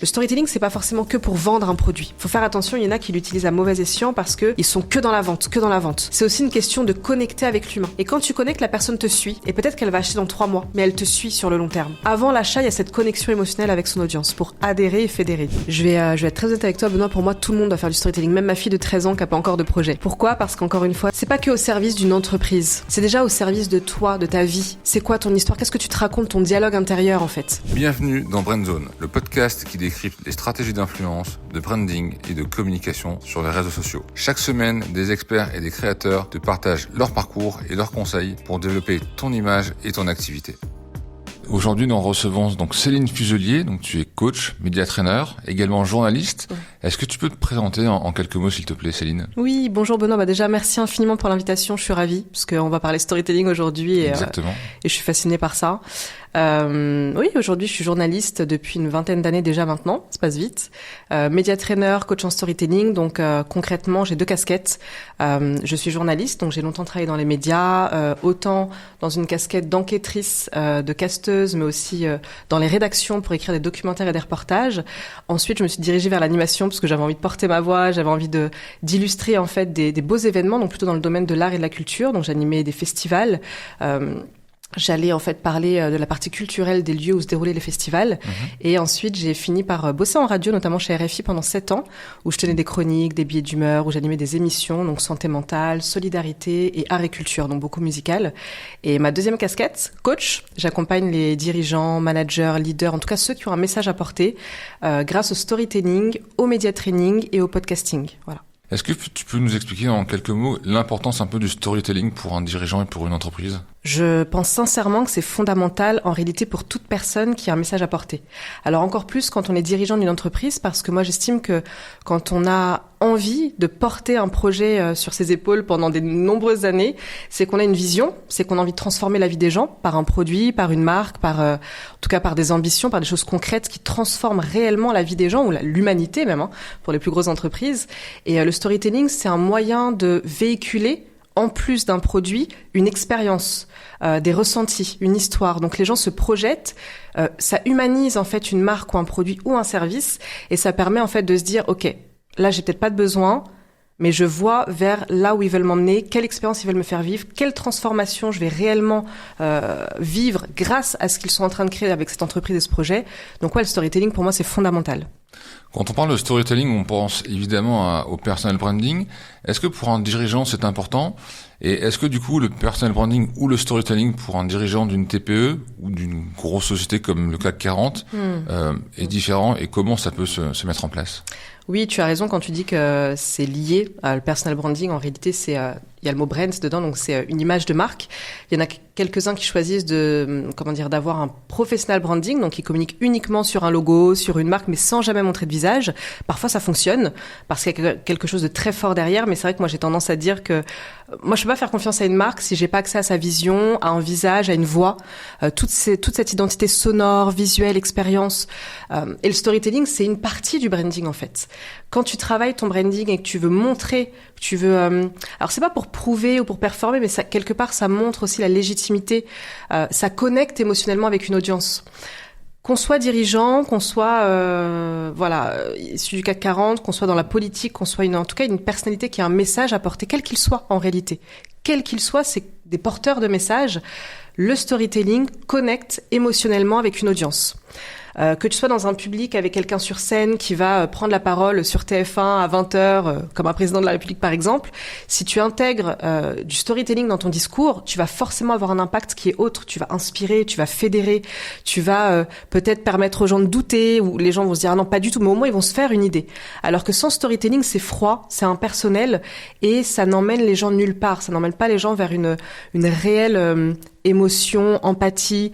Le storytelling, c'est pas forcément que pour vendre un produit. Faut faire attention, il y en a qui l'utilisent à mauvais escient parce que ils sont que dans la vente. C'est aussi une question de connecter avec l'humain. Et quand tu connectes, la personne te suit. Et peut-être qu'elle va acheter dans 3 mois, mais elle te suit sur le long terme. Avant l'achat, il y a cette connexion émotionnelle avec son audience pour adhérer et fédérer. Je vais être très honnête avec toi, Benoît. Pour moi, tout le monde doit faire du storytelling. Même ma fille de 13 ans qui a pas encore de projet. Pourquoi ? Parce qu'encore une fois, c'est pas que au service d'une entreprise. C'est déjà au service de toi, de ta vie. C'est quoi ton histoire ? Qu'est-ce que tu te racontes, ton dialogue intérieur en fait ? Bienvenue dans Brand Zone, le podcast qui décrypte les stratégies d'influence, de branding et de communication sur les réseaux sociaux. Chaque semaine, des experts et des créateurs te partagent leur parcours et leurs conseils pour développer ton image et ton activité. Aujourd'hui, nous recevons donc Céline Fuselier, donc tu es coach, média trainer, également journaliste. Est-ce que tu peux te présenter en quelques mots, s'il te plaît, Céline ? Oui, bonjour Benoît. Déjà, merci infiniment pour l'invitation. Je suis ravie parce qu'on va parler storytelling aujourd'hui et je suis fascinée par ça. Oui, aujourd'hui, je suis journaliste depuis une 20aine d'années déjà maintenant. Ça passe vite. Média trainer, coach en storytelling. Donc, concrètement, j'ai 2 casquettes. Je suis journaliste, donc j'ai longtemps travaillé dans les médias, autant dans une casquette d'enquêtrice, de casteuse, mais aussi dans les rédactions pour écrire des documentaires et des reportages. Ensuite, je me suis dirigée vers l'animation parce que j'avais envie de porter ma voix, j'avais envie d'illustrer en fait des beaux événements, donc plutôt dans le domaine de l'art et de la culture. Donc, j'animais des festivals. J'allais en fait parler de la partie culturelle des lieux où se déroulaient les festivals. Et ensuite, j'ai fini par bosser en radio, notamment chez RFI pendant 7 ans, où je tenais des chroniques, des billets d'humeur, où j'animais des émissions, donc santé mentale, solidarité et art et culture, donc beaucoup musical. Et ma deuxième casquette, coach, j'accompagne les dirigeants, managers, leaders, en tout cas ceux qui ont un message à porter, grâce au storytelling, au media training et au podcasting. Voilà. Est-ce que tu peux nous expliquer en quelques mots l'importance un peu du storytelling pour un dirigeant et pour une entreprise ? Je pense sincèrement que c'est fondamental en réalité pour toute personne qui a un message à porter. Alors encore plus quand on est dirigeant d'une entreprise, parce que moi j'estime que quand on a envie de porter un projet sur ses épaules pendant de nombreuses années, c'est qu'on a une vision, c'est qu'on a envie de transformer la vie des gens par un produit, par une marque, en tout cas par des ambitions, par des choses concrètes qui transforment réellement la vie des gens ou l'humanité même, pour les plus grosses entreprises. Et le storytelling, c'est un moyen de véhiculer en plus d'un produit, une expérience, des ressentis, une histoire. Donc les gens se projettent, ça humanise en fait une marque ou un produit ou un service, et ça permet en fait de se dire, ok, là j'ai peut-être pas de besoin, mais je vois vers là où ils veulent m'emmener, quelle expérience ils veulent me faire vivre, quelle transformation je vais réellement vivre grâce à ce qu'ils sont en train de créer avec cette entreprise et ce projet. Donc ouais, le storytelling pour moi c'est fondamental. Quand on parle de storytelling, on pense évidemment au personal branding. Est-ce que pour un dirigeant, c'est important ? Et est-ce que du coup, le personal branding ou le storytelling pour un dirigeant d'une TPE ou d'une grosse société comme le CAC 40 est différent et comment ça peut se mettre en place ? Oui, tu as raison quand tu dis que c'est lié. Le personal branding, en réalité, il y a le mot brand dedans, donc c'est une image de marque. Il y en a quelques-uns qui choisissent d'avoir un professional branding, donc qui communiquent uniquement sur un logo, sur une marque, mais sans jamais montrer de visage. Parfois, ça fonctionne parce qu'il y a quelque chose de très fort derrière, mais c'est vrai que moi, j'ai tendance à dire que moi, je peux pas faire confiance à une marque si j'ai pas accès à sa vision, à un visage, à une voix, toute cette identité sonore, visuelle, expérience. Et le storytelling, c'est une partie du branding, en fait. Quand tu travailles ton branding et que tu veux montrer, alors c'est pas pour prouver ou pour performer, mais ça, quelque part, ça montre aussi la légitimité, ça connecte émotionnellement avec une audience. Qu'on soit dirigeant, qu'on soit issu du CAC 40, qu'on soit dans la politique, qu'on soit en tout cas une personnalité qui a un message à porter, quel qu'il soit en réalité. Quel qu'il soit, c'est des porteurs de messages. Le storytelling connecte émotionnellement avec une audience. Que tu sois dans un public avec quelqu'un sur scène qui va prendre la parole sur TF1 à 20h, comme un président de la République par exemple, si tu intègres du storytelling dans ton discours, tu vas forcément avoir un impact qui est autre. Tu vas inspirer, tu vas fédérer, tu vas peut-être permettre aux gens de douter, ou les gens vont se dire « Ah non, pas du tout », mais au moins ils vont se faire une idée. Alors que sans storytelling, c'est froid, c'est impersonnel, et ça n'emmène les gens nulle part. Ça n'emmène pas les gens vers une réelle émotion, empathie,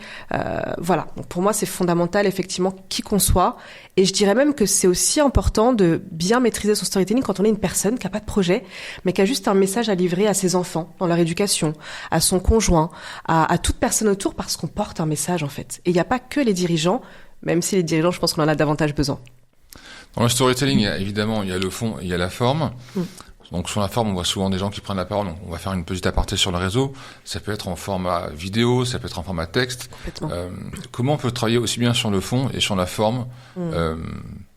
voilà. Donc pour moi, c'est fondamental, effectivement, qui qu'on soit. Et je dirais même que c'est aussi important de bien maîtriser son storytelling quand on est une personne qui n'a pas de projet, mais qui a juste un message à livrer à ses enfants, dans leur éducation, à son conjoint, à toute personne autour, parce qu'on porte un message, en fait. Et il n'y a pas que les dirigeants, même si les dirigeants, je pense qu'on en a davantage besoin. Dans le storytelling, il y a le fond et il y a la forme. Donc sur la forme, on voit souvent des gens qui prennent la parole. Donc on va faire une petite aparté sur le réseau. Ça peut être en format vidéo, ça peut être en format texte. Comment on peut travailler aussi bien sur le fond et sur la forme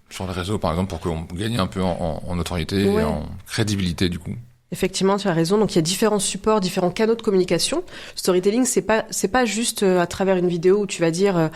sur le réseau, par exemple, pour qu'on gagne un peu en notoriété et en crédibilité, du coup? Effectivement, tu as raison. Donc, il y a différents supports, différents canaux de communication. Storytelling, c'est pas juste à travers une vidéo où tu vas dire,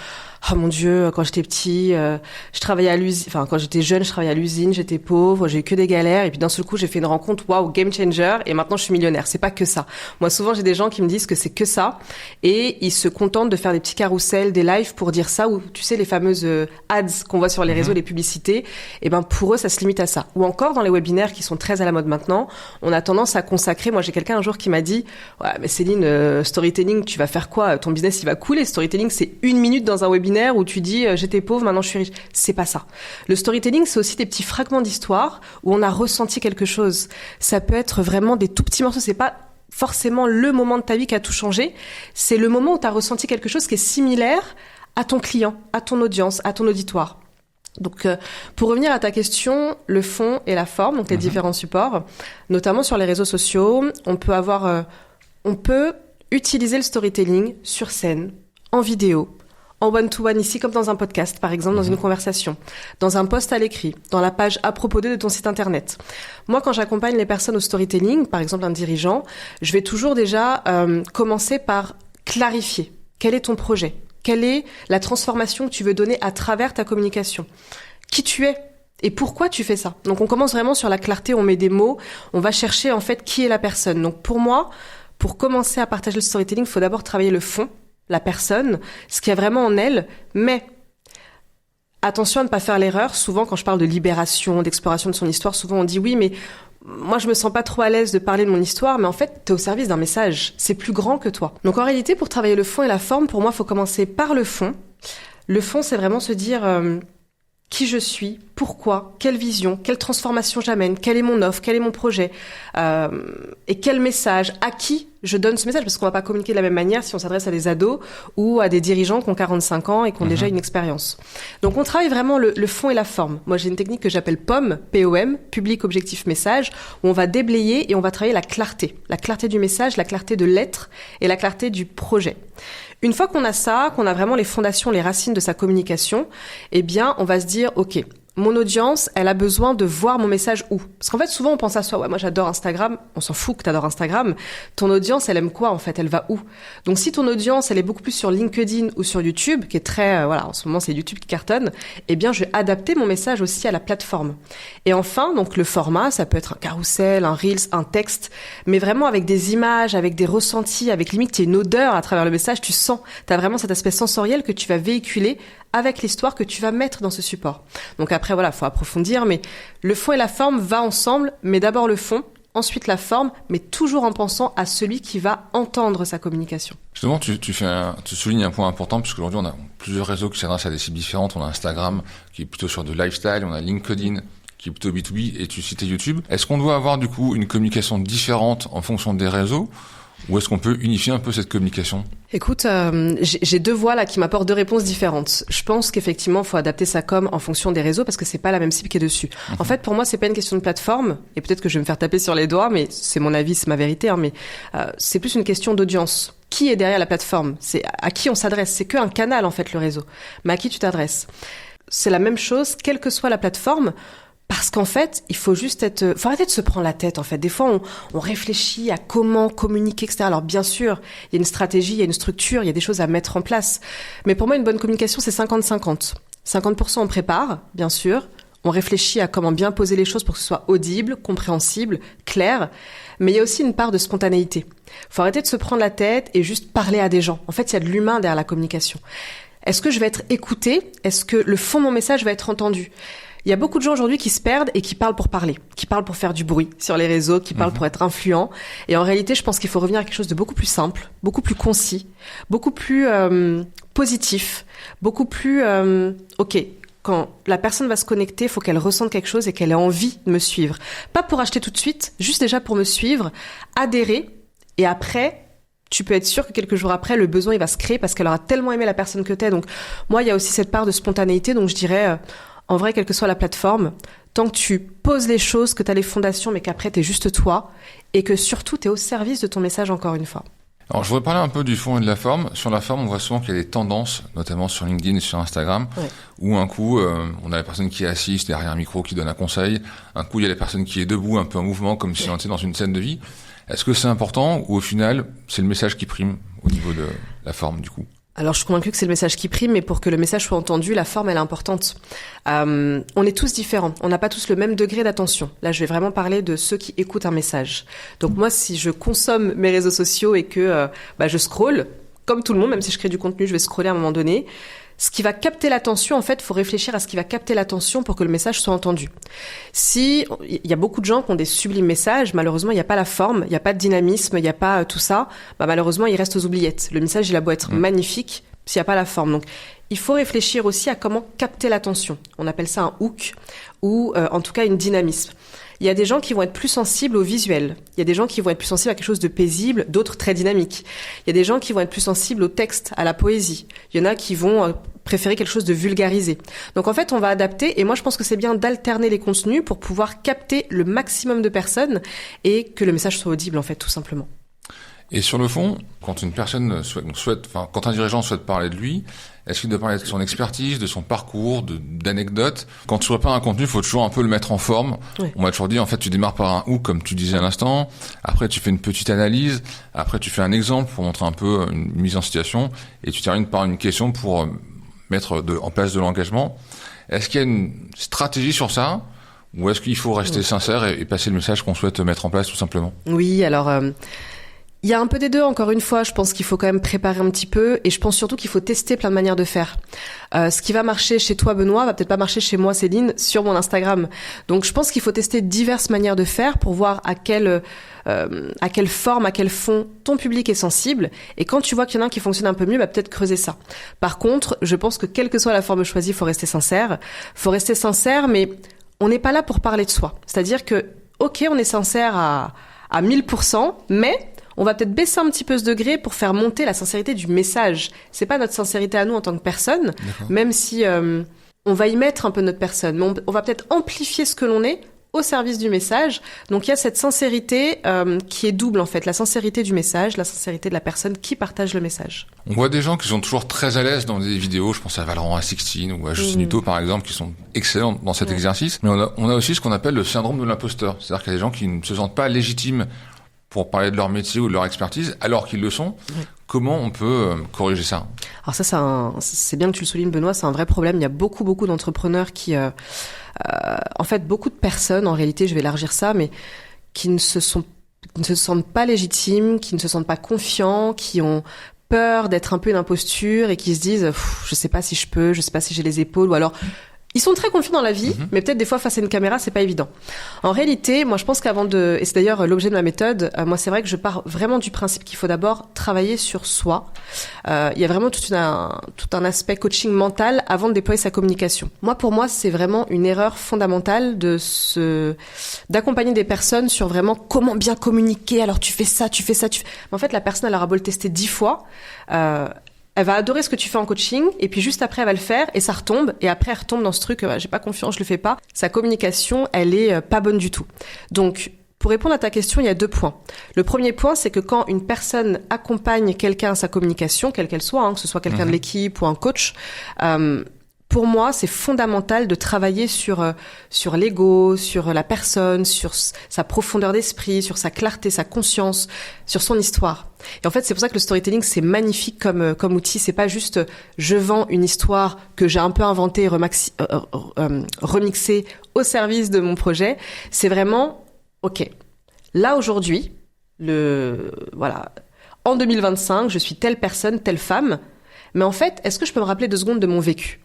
oh mon Dieu, quand j'étais petit, je travaillais à l'usine, enfin, quand j'étais jeune, je travaillais à l'usine, j'étais pauvre, j'ai eu que des galères, et puis d'un seul coup, j'ai fait une rencontre, waouh, game changer, et maintenant je suis millionnaire. C'est pas que ça. Moi, souvent, j'ai des gens qui me disent que c'est que ça, et ils se contentent de faire des petits carousels, des lives pour dire ça, ou tu sais, les fameuses ads qu'on voit sur les réseaux, les publicités, et ben, pour eux, ça se limite à ça. Ou encore, dans les webinaires qui sont très à la mode maintenant, on a tendance à consacrer, moi j'ai quelqu'un un jour qui m'a dit, ouais mais Céline, storytelling, tu vas faire quoi? Ton business il va couler. Storytelling, c'est 1 minute dans un webinaire où tu dis j'étais pauvre, maintenant je suis riche. C'est pas ça. Le storytelling, c'est aussi des petits fragments d'histoire où on a ressenti quelque chose. Ça peut être vraiment des tout petits morceaux, c'est pas forcément le moment de ta vie qui a tout changé, c'est le moment où tu as ressenti quelque chose qui est similaire à ton client, à ton audience, à ton auditoire. Donc, pour revenir à ta question, le fond et la forme, donc les différents supports, notamment sur les réseaux sociaux, on peut utiliser le storytelling sur scène, en vidéo, en one-to-one ici, comme dans un podcast, par exemple, dans une conversation, dans un post à l'écrit, dans la page à propos de ton site internet. Moi, quand j'accompagne les personnes au storytelling, par exemple un dirigeant, je vais toujours déjà commencer par clarifier. Quel est ton projet ? Quelle est la transformation que tu veux donner à travers ta communication? Qui tu es? Et pourquoi tu fais ça? Donc on commence vraiment sur la clarté, on met des mots, on va chercher en fait qui est la personne. Donc pour moi, pour commencer à partager le storytelling, il faut d'abord travailler le fond, la personne, ce qu'il y a vraiment en elle, mais attention à ne pas faire l'erreur. Souvent quand je parle de libération, d'exploration de son histoire, souvent on dit oui mais moi, je me sens pas trop à l'aise de parler de mon histoire, mais en fait, t'es au service d'un message. C'est plus grand que toi. Donc, en réalité, pour travailler le fond et la forme, pour moi, il faut commencer par le fond. Le fond, c'est vraiment se dire qui je suis, pourquoi, quelle vision, quelle transformation j'amène, quelle est mon offre, quel est mon projet, et quel message, à qui je donne ce message, parce qu'on va pas communiquer de la même manière si on s'adresse à des ados ou à des dirigeants qui ont 45 ans et qui ont déjà une expérience. Donc on travaille vraiment le fond et la forme. Moi j'ai une technique que j'appelle POM, P-O-M, public, objectif, message, où on va déblayer et on va travailler la clarté du message, la clarté de l'être et la clarté du projet. Une fois qu'on a ça, qu'on a vraiment les fondations, les racines de sa communication, eh bien on va se dire ok, mon audience, elle a besoin de voir mon message où? Parce qu'en fait, souvent, on pense à soi. Ouais, moi, j'adore Instagram. On s'en fout que t'adores Instagram. Ton audience, elle aime quoi, en fait? Elle va où? Donc, si ton audience, elle est beaucoup plus sur LinkedIn ou sur YouTube, qui est très, en ce moment, c'est YouTube qui cartonne, eh bien, je vais adapter mon message aussi à la plateforme. Et enfin, donc, le format, ça peut être un carrousel, un Reels, un texte, mais vraiment avec des images, avec des ressentis, avec limite, il y a une odeur à travers le message, tu sens. T'as vraiment cet aspect sensoriel que tu vas véhiculer avec l'histoire que tu vas mettre dans ce support. Donc après, faut approfondir, mais le fond et la forme vont ensemble, mais d'abord le fond, ensuite la forme, mais toujours en pensant à celui qui va entendre sa communication. Justement, tu soulignes un point important, puisque aujourd'hui on a plusieurs réseaux qui s'adressent à des cibles différentes. On a Instagram, qui est plutôt sur de lifestyle, on a LinkedIn, qui est plutôt B2B, et tu citais YouTube. Est-ce qu'on doit avoir du coup une communication différente en fonction des réseaux? Ou est-ce qu'on peut unifier un peu cette communication? Écoute, j'ai deux voix là qui m'apportent deux réponses différentes. Je pense qu'effectivement, il faut adapter sa com en fonction des réseaux parce que c'est pas la même cible qui est dessus. En fait, pour moi, c'est pas une question de plateforme et peut-être que je vais me faire taper sur les doigts, mais c'est mon avis, c'est ma vérité. Mais c'est plus une question d'audience. Qui est derrière la plateforme? C'est à qui on s'adresse. C'est qu'un canal en fait le réseau. Mais à qui tu t'adresses? C'est la même chose, quelle que soit la plateforme. Parce qu'en fait, il faut faut arrêter de se prendre la tête, en fait. Des fois, on réfléchit à comment communiquer, etc. Alors, bien sûr, il y a une stratégie, il y a une structure, il y a des choses à mettre en place. Mais pour moi, une bonne communication, c'est 50-50. 50% on prépare, bien sûr. On réfléchit à comment bien poser les choses pour que ce soit audible, compréhensible, clair. Mais il y a aussi une part de spontanéité. Faut arrêter de se prendre la tête et juste parler à des gens. En fait, il y a de l'humain derrière la communication. Est-ce que je vais être écoutée? Est-ce que le fond de mon message va être entendu? Il y a beaucoup de gens aujourd'hui qui se perdent et qui parlent pour parler, qui parlent pour faire du bruit sur les réseaux, qui parlent pour être influents. Et en réalité, je pense qu'il faut revenir à quelque chose de beaucoup plus simple, beaucoup plus concis, beaucoup plus positif, beaucoup plus quand la personne va se connecter, il faut qu'elle ressente quelque chose et qu'elle ait envie de me suivre. Pas pour acheter tout de suite, juste déjà pour me suivre, adhérer et après tu peux être sûr que quelques jours après, le besoin il va se créer parce qu'elle aura tellement aimé la personne que t'es. Donc moi, il y a aussi cette part de spontanéité, donc je dirais en vrai, quelle que soit la plateforme, tant que tu poses les choses, que tu as les fondations, mais qu'après, tu es juste toi, et que surtout, tu es au service de ton message encore une fois. Alors, je voudrais parler un peu du fond et de la forme. Sur la forme, on voit souvent qu'il y a des tendances, notamment sur LinkedIn et sur Instagram, où un coup, on a la personne qui est assise derrière un micro, qui donne un conseil. Un coup, il y a la personne qui est debout, un peu en mouvement, comme si on était dans une scène de vie. Est-ce que c'est important ou au final, c'est le message qui prime au niveau de la forme, du coup? Alors, je suis convaincue que c'est le message qui prime, mais pour que le message soit entendu, la forme, elle est importante. On est tous différents. On n'a pas tous le même degré d'attention. Là, je vais vraiment parler de ceux qui écoutent un message. Donc, moi, si je consomme mes réseaux sociaux et que je scrolle, comme tout le monde, même si je crée du contenu, je vais scroller à un moment donné. Ce qui va capter l'attention, en fait, faut réfléchir à ce qui va capter l'attention pour que le message soit entendu. Si il y a beaucoup de gens qui ont des sublimes messages, malheureusement, il n'y a pas la forme, il n'y a pas de dynamisme, il n'y a pas tout ça, malheureusement, il reste aux oubliettes. Le message, il a beau être magnifique, s'il n'y a pas la forme. Donc, il faut réfléchir aussi à comment capter l'attention. On appelle ça un hook ou en tout cas une dynamisme. Il y a des gens qui vont être plus sensibles au visuel. Il y a des gens qui vont être plus sensibles à quelque chose de paisible, d'autres très dynamiques. Il y a des gens qui vont être plus sensibles au texte, à la poésie. Il y en a qui vont préférer quelque chose de vulgarisé. Donc en fait, on va adapter et moi je pense que c'est bien d'alterner les contenus pour pouvoir capter le maximum de personnes et que le message soit audible en fait, tout simplement. Et sur le fond, quand une personne quand un dirigeant souhaite parler de lui, est-ce qu'il doit parler de son expertise, de son parcours, d'anecdotes? Quand tu prépares un contenu, il faut toujours un peu le mettre en forme. Oui. On m'a toujours dit, en fait, tu démarres par un hook, comme tu disais à l'instant. Après, tu fais une petite analyse. Après, tu fais un exemple pour montrer un peu une mise en situation. Et tu termines par une question pour mettre en place de l'engagement. Est-ce qu'il y a une stratégie sur ça? Ou est-ce qu'il faut rester sincère et passer le message qu'on souhaite mettre en place, tout simplement? Oui, alors... il y a un peu des deux, encore une fois. Je pense qu'il faut quand même préparer un petit peu et je pense surtout qu'il faut tester plein de manières de faire. Ce qui va marcher chez toi, Benoît, va peut-être pas marcher chez moi, Céline, sur mon Instagram. Donc, je pense qu'il faut tester diverses manières de faire pour voir à quelle forme, à quel fond ton public est sensible. Et quand tu vois qu'il y en a un qui fonctionne un peu mieux, peut-être creuser ça. Par contre, je pense que quelle que soit la forme choisie, faut rester sincère. Faut rester sincère, mais on n'est pas là pour parler de soi. C'est-à-dire que, ok, on est sincère à 1000%, mais on va peut-être baisser un petit peu ce degré pour faire monter la sincérité du message. C'est pas notre sincérité à nous en tant que personne, même si on va y mettre un peu notre personne. Mais on va peut-être amplifier ce que l'on est au service du message. Donc il y a cette sincérité qui est double en fait. La sincérité du message, la sincérité de la personne qui partage le message. On voit des gens qui sont toujours très à l'aise dans des vidéos. Je pense à Valorant, à Sixtine ou à Justine Hutto par exemple, qui sont excellents dans cet exercice. Mais on a aussi ce qu'on appelle le syndrome de l'imposteur. C'est-à-dire qu'il y a des gens qui ne se sentent pas légitimes pour parler de leur métier ou de leur expertise, alors qu'ils le sont. Comment on peut corriger ça? Alors ça, c'est bien que tu le soulignes, Benoît, c'est un vrai problème. Il y a beaucoup d'entrepreneurs qui... en fait, beaucoup de personnes, en réalité, je vais élargir ça, mais qui ne se sentent pas légitimes, qui ne se sentent pas confiants, qui ont peur d'être un peu une imposture et qui se disent « je sais pas si je peux, je sais pas si j'ai les épaules » ou alors... Ils sont très confiants dans la vie, mais peut-être des fois face à une caméra, c'est pas évident. En réalité, moi je pense et c'est d'ailleurs l'objet de ma méthode, moi c'est vrai que je pars vraiment du principe qu'il faut d'abord travailler sur soi. Il y a vraiment tout un aspect coaching mental avant de déployer sa communication. Pour moi, c'est vraiment une erreur fondamentale d'accompagner des personnes sur vraiment comment bien communiquer. Alors tu fais ça. Mais en fait, la personne, elle aura beau le tester 10 fois, elle va adorer ce que tu fais en coaching et puis juste après elle va le faire et ça retombe et après elle retombe dans ce truc j'ai pas confiance, je le fais pas. Sa communication, elle est pas bonne du tout. Donc pour répondre à ta question, il y a 2 points. Le premier point, c'est que quand une personne accompagne quelqu'un à sa communication, quelle qu'elle soit, que ce soit quelqu'un de l'équipe ou un coach, pour moi, c'est fondamental de travailler sur l'ego, sur la personne, sur sa profondeur d'esprit, sur sa clarté, sa conscience, sur son histoire. Et en fait, c'est pour ça que le storytelling, c'est magnifique comme outil. C'est pas juste je vends une histoire que j'ai un peu inventée, remixée au service de mon projet. C'est vraiment, ok, là aujourd'hui, en 2025, je suis telle personne, telle femme. Mais en fait, est-ce que je peux me rappeler 2 secondes de mon vécu ?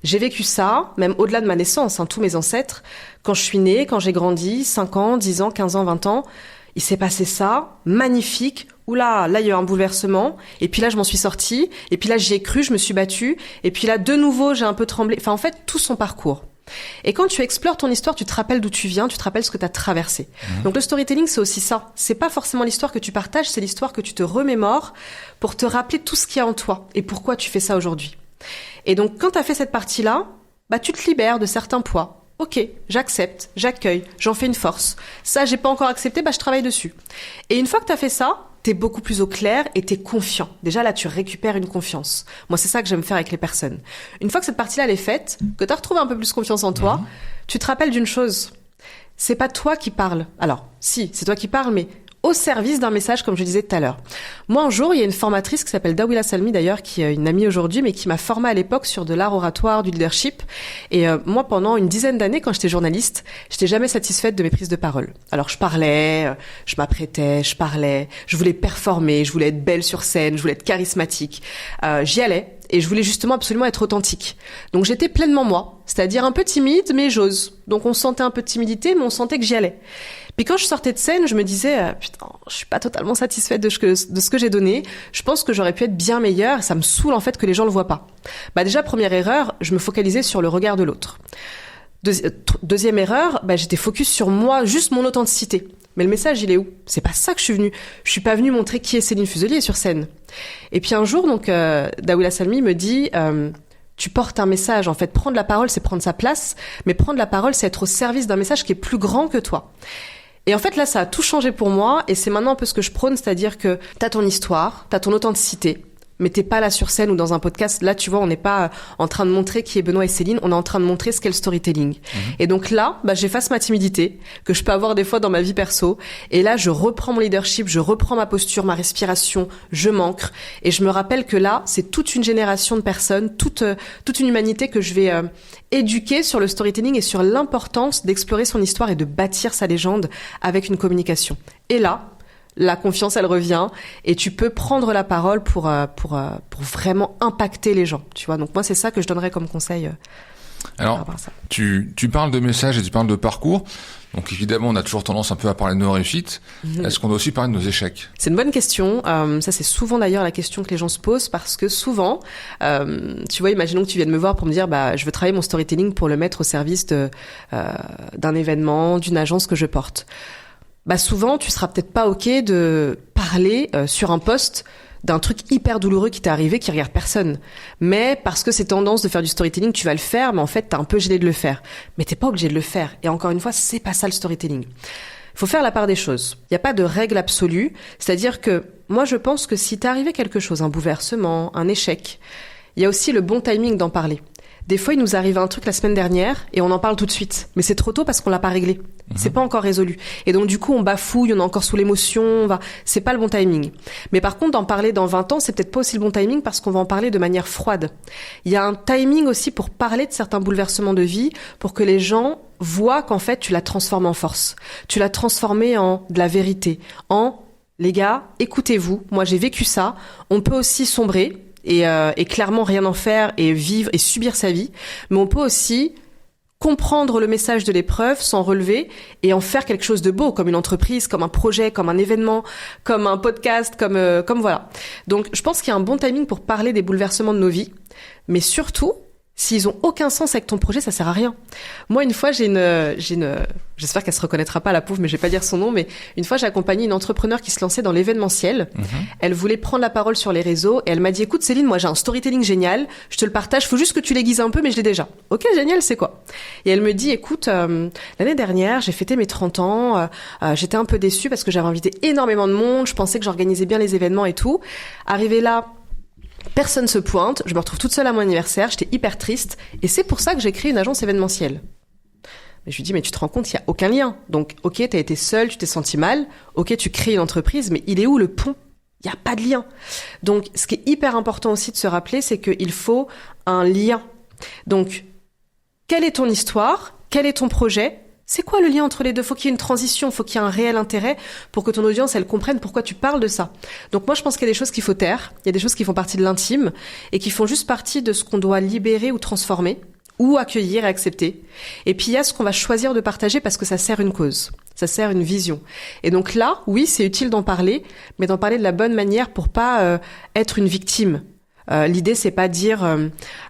J'ai vécu ça, même au-delà de ma naissance, tous mes ancêtres. Quand je suis née, quand j'ai grandi, 5 ans, 10 ans, 15 ans, 20 ans, il s'est passé ça, magnifique. Oula, là, il y a eu un bouleversement. Et puis là, je m'en suis sortie. Et puis là, j'y ai cru, je me suis battue. Et puis là, de nouveau, j'ai un peu tremblé. Enfin, en fait, tout son parcours. Et quand tu explores ton histoire, tu te rappelles d'où tu viens, tu te rappelles ce que tu as traversé. Donc le storytelling, c'est aussi ça. C'est pas forcément l'histoire que tu partages, c'est l'histoire que tu te remémores pour te rappeler tout ce qu'il y a en toi et pourquoi tu fais ça aujourd'hui. Et donc, quand tu as fait cette partie-là, tu te libères de certains poids, Ok, j'accepte, j'accueille, j'en fais une force. Ça, j'ai pas encore accepté, je travaille dessus. Et une fois que t'as fait ça, t'es beaucoup plus au clair et t'es confiant. Déjà là, tu récupères une confiance. Moi, c'est ça que j'aime faire avec les personnes. Une fois que cette partie-là, elle est faite, que t'as retrouvé un peu plus confiance en toi, tu te rappelles d'une chose. C'est pas toi qui parles. Alors, si, c'est toi qui parles, mais au service d'un message, comme je disais tout à l'heure. Moi, un jour, il y a une formatrice qui s'appelle Dawila Salmi, d'ailleurs, qui est une amie aujourd'hui, mais qui m'a formée à l'époque sur de l'art oratoire, du leadership. Et moi, pendant une dizaine d'années, quand j'étais journaliste, j'étais jamais satisfaite de mes prises de parole. Alors, je parlais, je m'apprêtais, je parlais, je voulais performer, je voulais être belle sur scène, je voulais être charismatique. J'y allais. Et je voulais justement absolument être authentique. Donc j'étais pleinement moi, c'est-à-dire un peu timide, mais j'ose. Donc on sentait un peu de timidité, mais on sentait que j'y allais. Puis quand je sortais de scène, je me disais, putain, je suis pas totalement satisfaite de ce que j'ai donné. Je pense que j'aurais pu être bien meilleure. Ça me saoule en fait que les gens le voient pas. Déjà, première erreur, je me focalisais sur le regard de l'autre. Deuxième erreur, j'étais focus sur moi, juste mon authenticité. Mais le message, il est où? C'est pas ça que je suis venue. Je suis pas venue montrer qui est Céline Fuselier sur scène. Et puis un jour, Dawila Salmi me dit, tu portes un message. En fait, prendre la parole, c'est prendre sa place. Mais prendre la parole, c'est être au service d'un message qui est plus grand que toi. Et en fait, là, ça a tout changé pour moi. Et c'est maintenant un peu ce que je prône, c'est-à-dire que t'as ton histoire, t'as ton authenticité. Mais t'es pas là sur scène ou dans un podcast. Là, tu vois, on n'est pas en train de montrer qui est Benoît et Céline. On est en train de montrer ce qu'est le storytelling. Et donc là, j'efface ma timidité que je peux avoir des fois dans ma vie perso. Et là, je reprends mon leadership, je reprends ma posture, ma respiration, je m'ancre. Et je me rappelle que là, c'est toute une génération de personnes, toute une humanité que je vais éduquer sur le storytelling et sur l'importance d'explorer son histoire et de bâtir sa légende avec une communication. Et là, la confiance, elle revient et tu peux prendre la parole pour vraiment impacter les gens, tu vois. Donc moi, c'est ça que je donnerais comme conseil. Alors, tu parles de messages et tu parles de parcours. Donc évidemment, on a toujours tendance un peu à parler de nos réussites. Est-ce qu'on doit aussi parler de nos échecs? C'est une bonne question. Ça, c'est souvent d'ailleurs la question que les gens se posent parce que souvent, tu vois, imaginons que tu viennes me voir pour me dire, je veux travailler mon storytelling pour le mettre au service d'un événement, d'une agence que je porte. Souvent, tu seras peut-être pas OK de parler sur un post d'un truc hyper douloureux qui t'est arrivé, qui regarde personne. Mais parce que c'est tendance de faire du storytelling, tu vas le faire, mais en fait, t'es un peu gêné de le faire. Mais t'es pas obligé de le faire. Et encore une fois, c'est pas ça le storytelling. Il faut faire la part des choses. Il n'y a pas de règle absolue. C'est-à-dire que moi, je pense que si t'es arrivé quelque chose, un bouleversement, un échec, il y a aussi le bon timing d'en parler. Des fois, il nous arrive un truc la semaine dernière et on en parle tout de suite. Mais c'est trop tôt parce qu'on l'a pas réglé. C'est pas encore résolu. Et donc, du coup, on bafouille, on est encore sous l'émotion, c'est pas le bon timing. Mais par contre, d'en parler dans 20 ans, c'est peut-être pas aussi le bon timing parce qu'on va en parler de manière froide. Il y a un timing aussi pour parler de certains bouleversements de vie, pour que les gens voient qu'en fait, tu l'as transformé en force. Tu l'as transformé en de la vérité. Les gars, écoutez-vous. Moi, j'ai vécu ça. On peut aussi sombrer. Et clairement rien en faire et vivre et subir sa vie, mais on peut aussi comprendre le message de l'épreuve, s'en relever et en faire quelque chose de beau, comme une entreprise, comme un projet, comme un événement, comme un podcast, comme voilà. Donc je pense qu'il y a un bon timing pour parler des bouleversements de nos vies, mais surtout s'ils ont aucun sens avec ton projet, ça sert à rien. Moi, une fois, j'espère qu'elle se reconnaîtra pas, la pauvre, mais je vais pas dire son nom, mais une fois, j'ai accompagné une entrepreneur qui se lançait dans l'événementiel. Elle voulait prendre la parole sur les réseaux et elle m'a dit, écoute, Céline, moi, j'ai un storytelling génial. Je te le partage. Faut juste que tu l'aiguises un peu, mais je l'ai déjà. Ok, génial, c'est quoi? Et elle me dit, écoute, l'année dernière, j'ai fêté mes 30 ans. J'étais un peu déçue parce que j'avais invité énormément de monde. Je pensais que j'organisais bien les événements et tout. Arrivé là, personne se pointe, je me retrouve toute seule à mon anniversaire, j'étais hyper triste, et c'est pour ça que j'ai créé une agence événementielle. Mais je lui dis, mais tu te rends compte, il n'y a aucun lien. Donc, ok, t'as été seule, tu t'es senti mal, ok, tu crées une entreprise, mais il est où le pont? Il n'y a pas de lien. Donc, ce qui est hyper important aussi de se rappeler, c'est qu'il faut un lien. Donc, quelle est ton histoire? Quel est ton projet? C'est quoi le lien entre les deux? Faut qu'il y ait une transition, faut qu'il y ait un réel intérêt pour que ton audience, elle comprenne pourquoi tu parles de ça. Donc moi, je pense qu'il y a des choses qu'il faut taire, il y a des choses qui font partie de l'intime et qui font juste partie de ce qu'on doit libérer ou transformer, ou accueillir et accepter. Et puis il y a ce qu'on va choisir de partager parce que ça sert une cause, ça sert une vision. Et donc là, oui, c'est utile d'en parler, mais d'en parler de la bonne manière pour pas être une victime. L'idée, c'est pas dire,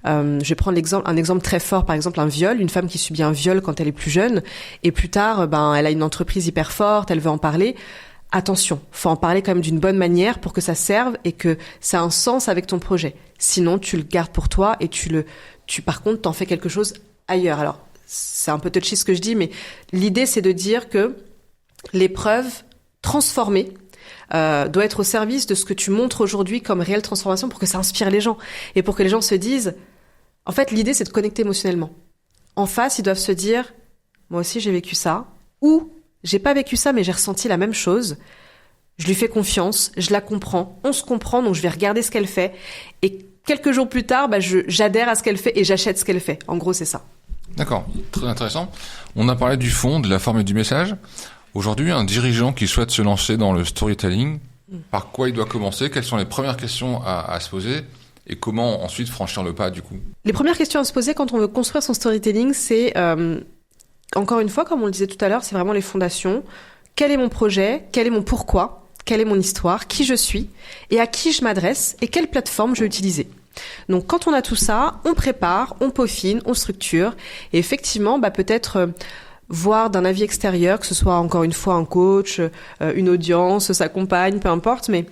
je vais prendre un exemple très fort, par exemple un viol, une femme qui subit un viol quand elle est plus jeune, et plus tard, elle a une entreprise hyper forte, elle veut en parler. Attention, faut en parler quand même d'une bonne manière pour que ça serve et que ça a un sens avec ton projet. Sinon, tu le gardes pour toi et par contre, t'en fais quelque chose ailleurs. Alors, c'est un peu touchy ce que je dis, mais l'idée c'est de dire que l'épreuve transformée doit être au service de ce que tu montres aujourd'hui comme réelle transformation pour que ça inspire les gens et pour que les gens se disent, en fait l'idée c'est de connecter émotionnellement. En face, ils doivent se dire, moi aussi j'ai vécu ça, ou j'ai pas vécu ça mais j'ai ressenti la même chose. Je lui fais confiance, je la comprends, on se comprend, donc je vais regarder ce qu'elle fait. Et quelques jours plus tard, j'adhère à ce qu'elle fait et j'achète ce qu'elle fait. En gros, c'est ça. D'accord, très intéressant. On a parlé du fond, de la forme et du message. Aujourd'hui, un dirigeant qui souhaite se lancer dans le storytelling, par quoi il doit commencer? Quelles sont les premières questions à se poser? Et comment ensuite franchir le pas, du coup? Les premières questions à se poser quand on veut construire son storytelling, c'est, encore une fois, comme on le disait tout à l'heure, c'est vraiment les fondations. Quel est mon projet? Quel est mon pourquoi? Quelle est mon histoire, qui je suis et à qui je m'adresse et quelle plateforme je vais utiliser. Donc quand on a tout ça, on prépare, on peaufine, on structure et effectivement peut-être voir d'un avis extérieur, que ce soit encore une fois un coach, une audience, sa compagne, peu importe, mais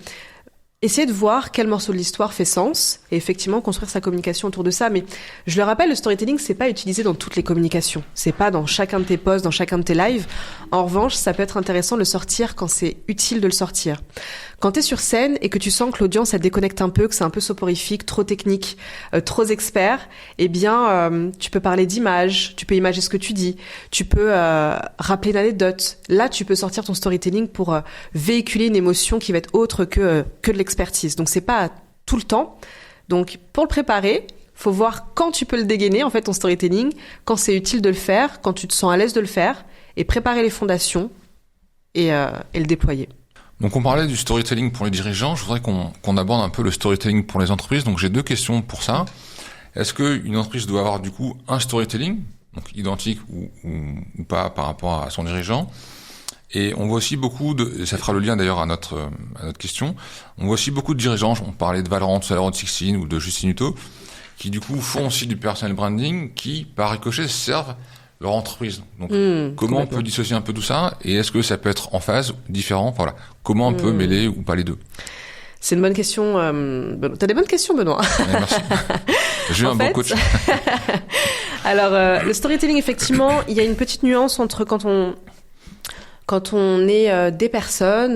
essayer de voir quel morceau de l'histoire fait sens et effectivement construire sa communication autour de ça. Mais je le rappelle, le storytelling, c'est pas utilisé dans toutes les communications. C'est pas dans chacun de tes posts, dans chacun de tes lives. En revanche, ça peut être intéressant de le sortir quand c'est utile de le sortir. Quand t'es sur scène et que tu sens que l'audience, elle déconnecte un peu, que c'est un peu soporifique, trop technique, trop expert, eh bien, tu peux parler d'images, tu peux imager ce que tu dis, tu peux rappeler une anecdote. Là, tu peux sortir ton storytelling pour véhiculer une émotion qui va être autre que de l'expertise. Donc, c'est pas tout le temps. Donc, pour le préparer, faut voir quand tu peux le dégainer, en fait, ton storytelling, quand c'est utile de le faire, quand tu te sens à l'aise de le faire, et préparer les fondations et le déployer. Donc on parlait du storytelling pour les dirigeants, je voudrais qu'on aborde un peu le storytelling pour les entreprises. Donc j'ai deux questions pour ça. Est-ce qu'une entreprise doit avoir du coup un storytelling, donc identique ou pas par rapport à son dirigeant? Et on voit aussi beaucoup et ça fera le lien d'ailleurs à notre question, on voit aussi beaucoup de dirigeants, on parlait de Valorant tout à l'heure, de Sixtine ou de Justin Hutto, qui du coup font aussi du personal branding, qui par ricochet servent leur entreprise. Donc, comment on peut dissocier un peu tout ça? Et est-ce que ça peut être en phase, différent? Voilà. Comment on peut mêler ou pas les deux? C'est une bonne question. T'as des bonnes questions, Benoît. Ouais, merci. J'ai eu un bon coach. Alors, le storytelling, effectivement, il y a une petite nuance entre quand on est des personnes,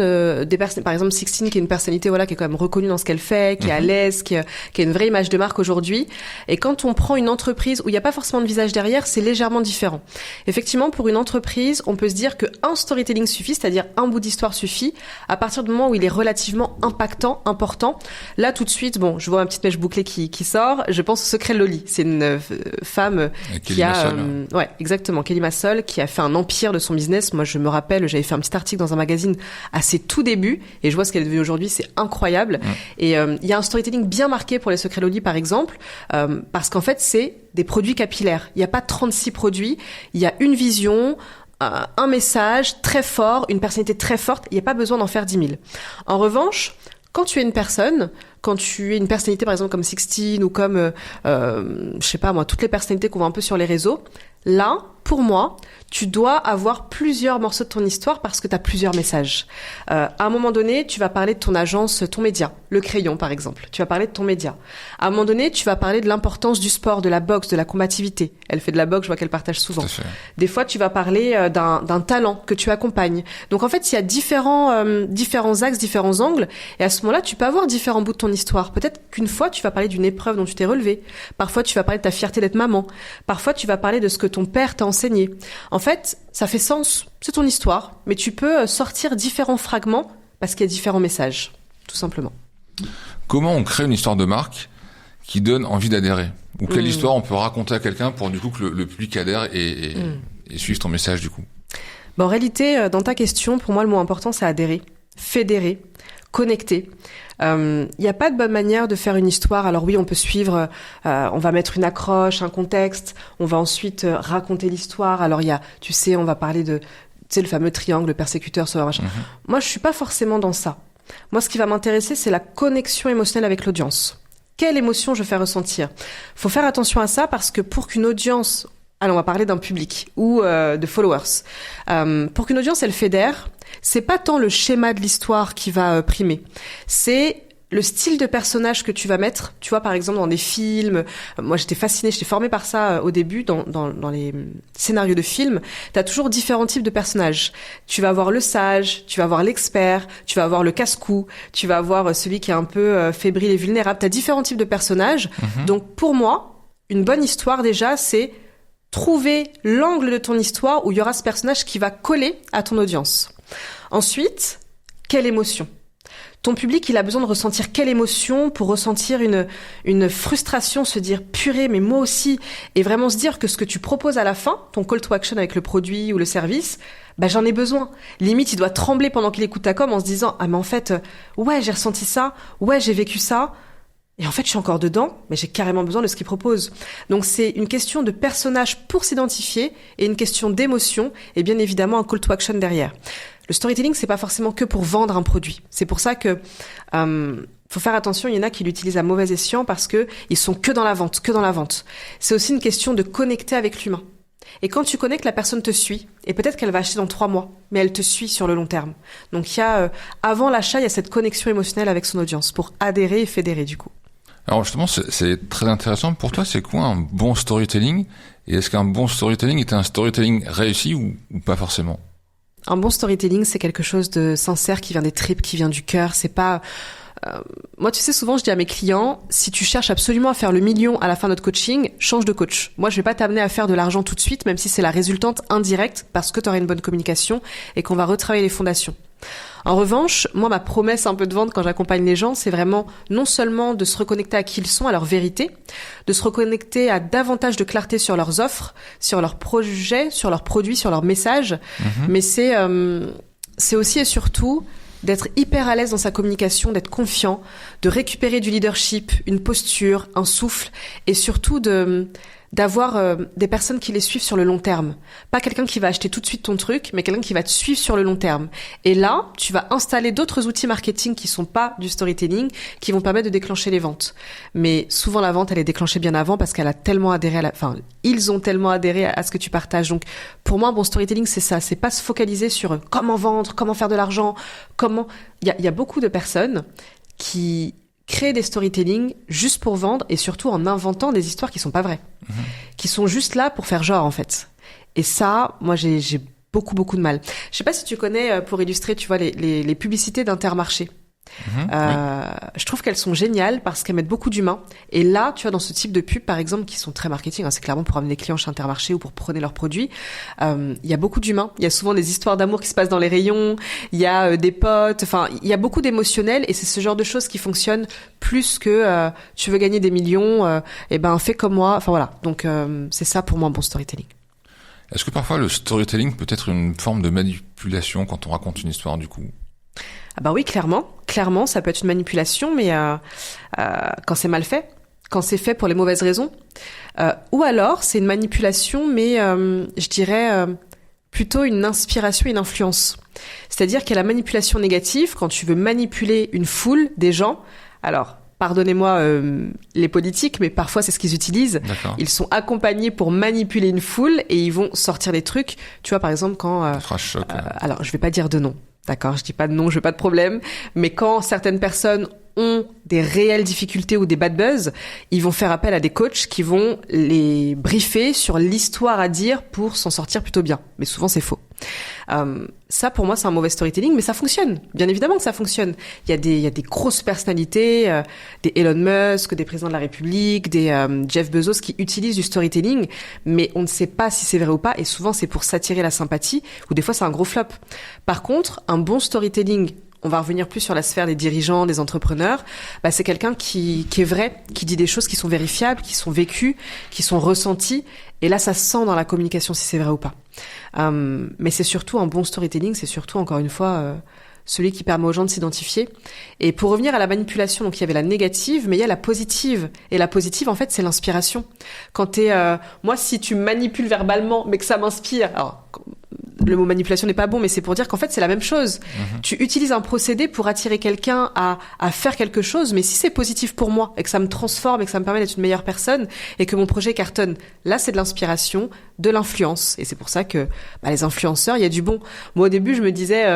par exemple Sixtine qui est une personnalité qui est quand même reconnue dans ce qu'elle fait, qui est à l'aise, qui a une vraie image de marque aujourd'hui. Et quand on prend une entreprise où il n'y a pas forcément de visage derrière, c'est légèrement différent. Effectivement, pour une entreprise, on peut se dire qu'un storytelling suffit, c'est-à-dire un bout d'histoire suffit, à partir du moment où il est relativement impactant, important. Là, tout de suite, je vois ma petite mèche bouclée qui sort. Je pense au Secret de Loli. C'est une femme qui a, exactement, Kelly Massol, qui a fait un empire de son business. Moi, je me rappelle, j'avais fait un petit article dans un magazine à ses tout débuts et je vois ce qu'elle est devenue aujourd'hui, c'est incroyable. Et il y a un storytelling bien marqué pour les Secrets de Loli par exemple, parce qu'en fait c'est des produits capillaires. Il n'y a pas 36 produits, il y a une vision, un message très fort, une personnalité très forte, il n'y a pas besoin d'en faire 10 000. En revanche, quand tu es une personne, quand tu es une personnalité par exemple comme Sixtine ou comme, je sais pas moi, toutes les personnalités qu'on voit un peu sur les réseaux, là, pour moi, tu dois avoir plusieurs morceaux de ton histoire parce que tu as plusieurs messages. À un moment donné, tu vas parler de ton agence, ton média, le crayon par exemple. Tu vas parler de ton média. À un moment donné, tu vas parler de l'importance du sport, de la boxe, de la combativité. Elle fait de la boxe, je vois qu'elle partage souvent. Des fois, tu vas parler d'un talent que tu accompagnes. Donc en fait, il y a différents axes, différents angles. Et à ce moment-là, tu peux avoir différents bouts de ton histoire. Peut-être qu'une fois, tu vas parler d'une épreuve dont tu t'es relevé. Parfois, tu vas parler de ta fierté d'être maman. Parfois, tu vas parler de ce que ton père t'a enseigné. En fait, ça fait sens, c'est ton histoire, mais tu peux sortir différents fragments parce qu'il y a différents messages, tout simplement. Comment on crée une histoire de marque qui donne envie d'adhérer? Ou quelle histoire on peut raconter à quelqu'un pour du coup que le public adhère et suive ton message du coup? En réalité, dans ta question, pour moi, le mot important, c'est adhérer, fédérer, connecter. Il n'y a pas de bonne manière de faire une histoire. Alors oui, on peut suivre, on va mettre une accroche, un contexte, on va ensuite raconter l'histoire. Alors il y a, tu sais, on va parler de, le fameux triangle, le persécuteur, sauveur, machin. Moi, je suis pas forcément dans ça. Moi, ce qui va m'intéresser, c'est la connexion émotionnelle avec l'audience. Quelle émotion je fais ressentir? Faut faire attention à ça parce que pour qu'une audience, on va parler d'un public ou de followers. Pour qu'une audience, elle fédère, c'est pas tant le schéma de l'histoire qui va primer. C'est le style de personnage que tu vas mettre, tu vois, par exemple, dans des films, moi j'étais fascinée, j'étais formée par ça au début, dans les scénarios de films, t'as toujours différents types de personnages. Tu vas avoir le sage, tu vas avoir l'expert, tu vas avoir le casse-cou, tu vas avoir celui qui est un peu fébrile et vulnérable. T'as différents types de personnages. Donc pour moi, une bonne histoire déjà, c'est trouver l'angle de ton histoire où il y aura ce personnage qui va coller à ton audience. Ensuite, quelle émotion ? Ton public, il a besoin de ressentir quelle émotion pour ressentir une frustration, se dire purée, mais moi aussi, et vraiment se dire que ce que tu proposes à la fin, ton call to action avec le produit ou le service, bah j'en ai besoin. Limite, il doit trembler pendant qu'il écoute ta com en se disant ah mais en fait, ouais j'ai ressenti ça, ouais j'ai vécu ça, et en fait je suis encore dedans, mais j'ai carrément besoin de ce qu'il propose. Donc c'est une question de personnage pour s'identifier et une question d'émotion et bien évidemment un call to action derrière. Le storytelling, c'est pas forcément que pour vendre un produit. C'est pour ça que faut faire attention. Il y en a qui l'utilisent à mauvais escient parce que ils sont que dans la vente, que dans la vente. C'est aussi une question de connecter avec l'humain. Et quand tu connectes, la personne te suit. Et peut-être qu'elle va acheter dans 3 mois, mais elle te suit sur le long terme. Donc il y a avant l'achat, il y a cette connexion émotionnelle avec son audience pour adhérer et fédérer du coup. Alors justement, c'est très intéressant. Pour toi, c'est quoi un bon storytelling ? Et est-ce qu'un bon storytelling est un storytelling réussi ou pas forcément ? Un bon storytelling, c'est quelque chose de sincère qui vient des tripes, qui vient du cœur. C'est pas... moi, tu sais, souvent, je dis à mes clients, si tu cherches absolument à faire le million à la fin de notre coaching, change de coach. Moi, je vais pas t'amener à faire de l'argent tout de suite, même si c'est la résultante indirecte, parce que tu auras une bonne communication et qu'on va retravailler les fondations. En revanche, moi, ma promesse un peu de vente quand j'accompagne les gens, c'est vraiment non seulement de se reconnecter à qui ils sont, à leur vérité, de se reconnecter à davantage de clarté sur leurs offres, sur leurs projets, sur leurs produits, sur leurs messages, mais c'est aussi et surtout d'être hyper à l'aise dans sa communication, d'être confiant, de récupérer du leadership, une posture, un souffle, et surtout d'avoir des personnes qui les suivent sur le long terme. Pas quelqu'un qui va acheter tout de suite ton truc, mais quelqu'un qui va te suivre sur le long terme. Et là, tu vas installer d'autres outils marketing qui sont pas du storytelling, qui vont permettre de déclencher les ventes. Mais souvent, la vente, elle est déclenchée bien avant parce qu'elle a tellement adhéré ils ont tellement adhéré à ce que tu partages. Donc, pour moi, un bon storytelling, c'est ça. C'est pas se focaliser sur comment vendre, comment faire de l'argent, il y a beaucoup de personnes qui créer des storytelling juste pour vendre et surtout en inventant des histoires qui sont pas vraies, qui sont juste là pour faire genre en fait. Et ça, moi j'ai beaucoup de mal. Je sais pas si tu connais, pour illustrer, tu vois les publicités d'Intermarché. Je trouve qu'elles sont géniales parce qu'elles mettent beaucoup d'humains. Et là, tu vois, dans ce type de pub, par exemple, qui sont très marketing, c'est clairement pour amener des clients chez Intermarché ou pour prôner leurs produits. Il y a beaucoup d'humains. Il y a souvent des histoires d'amour qui se passent dans les rayons. Il y a des potes. Enfin, il y a beaucoup d'émotionnel et c'est ce genre de choses qui fonctionnent plus que tu veux gagner des millions. Et ben, fais comme moi. Enfin voilà. Donc c'est ça pour moi un bon storytelling. Est-ce que parfois le storytelling peut être une forme de manipulation quand on raconte une histoire du coup ? Ah bah oui, clairement, ça peut être une manipulation, mais quand c'est mal fait, quand c'est fait pour les mauvaises raisons, ou alors c'est une manipulation, mais je dirais plutôt une inspiration, une influence. C'est-à-dire qu'il y a la manipulation négative quand tu veux manipuler une foule, des gens. Alors, pardonnez-moi les politiques, mais parfois c'est ce qu'ils utilisent. D'accord. Ils sont accompagnés pour manipuler une foule et ils vont sortir des trucs. Tu vois, par exemple, quand... alors, je vais pas dire de nom. D'accord, je dis pas de nom, je veux pas de problème. Mais quand certaines personnes ont des réelles difficultés ou des bad buzz, ils vont faire appel à des coachs qui vont les briefer sur l'histoire à dire pour s'en sortir plutôt bien. Mais souvent, c'est faux. Ça, pour moi, c'est un mauvais storytelling, mais ça fonctionne. Bien évidemment que ça fonctionne. Il y a des grosses personnalités, des Elon Musk, des présidents de la République, des Jeff Bezos qui utilisent du storytelling, mais on ne sait pas si c'est vrai ou pas, et souvent, c'est pour s'attirer la sympathie, ou des fois, c'est un gros flop. Par contre, un bon storytelling, on va revenir plus sur la sphère des dirigeants, des entrepreneurs, c'est quelqu'un qui est vrai, qui dit des choses qui sont vérifiables, qui sont vécues, qui sont ressenties. Et là, ça se sent dans la communication si c'est vrai ou pas. Mais c'est surtout un bon storytelling, c'est surtout, encore une fois, celui qui permet aux gens de s'identifier. Et pour revenir à la manipulation, donc il y avait la négative, mais il y a la positive. Et la positive, en fait, c'est l'inspiration. Quand moi, si tu manipules verbalement, mais que ça m'inspire... Alors, le mot manipulation n'est pas bon, mais c'est pour dire qu'en fait, c'est la même chose. Tu utilises un procédé pour attirer quelqu'un à faire quelque chose, mais si c'est positif pour moi et que ça me transforme et que ça me permet d'être une meilleure personne et que mon projet cartonne, là, c'est de l'inspiration, de l'influence. Et c'est pour ça que les influenceurs, il y a du bon. Moi, au début, je me disais,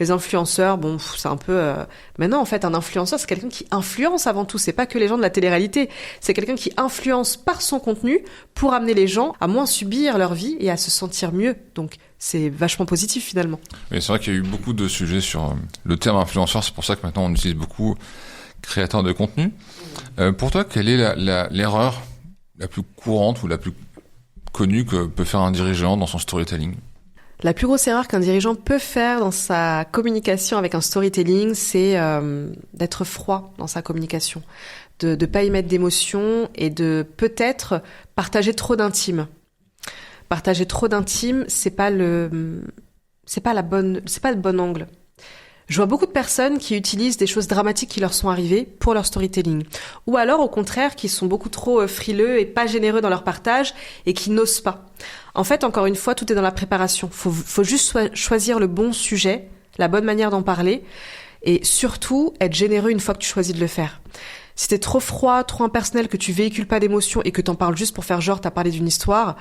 les influenceurs, c'est un peu... Maintenant, en fait, un influenceur, c'est quelqu'un qui influence avant tout. C'est pas que les gens de la télé-réalité. C'est quelqu'un qui influence par son contenu pour amener les gens à moins subir leur vie et à se sentir mieux. Donc, c'est vachement positif, finalement. Oui, c'est vrai qu'il y a eu beaucoup de sujets sur le terme influenceur. C'est pour ça que maintenant, on utilise beaucoup créateur de contenu. Pour toi, quelle est l'erreur la plus courante ou la plus connue que peut faire un dirigeant dans son storytelling? La plus grosse erreur qu'un dirigeant peut faire dans sa communication avec un storytelling, c'est d'être froid dans sa communication, de pas y mettre d'émotion et de peut-être partager trop d'intime. Partager trop d'intime, c'est pas le bon angle. Je vois beaucoup de personnes qui utilisent des choses dramatiques qui leur sont arrivées pour leur storytelling. Ou alors, au contraire, qui sont beaucoup trop frileux et pas généreux dans leur partage et qui n'osent pas. En fait, encore une fois, tout est dans la préparation. Faut juste choisir le bon sujet, la bonne manière d'en parler et surtout être généreux une fois que tu choisis de le faire. Si t'es trop froid, trop impersonnel, que tu véhicules pas d'émotion et que t'en parles juste pour faire genre t'as parlé d'une histoire,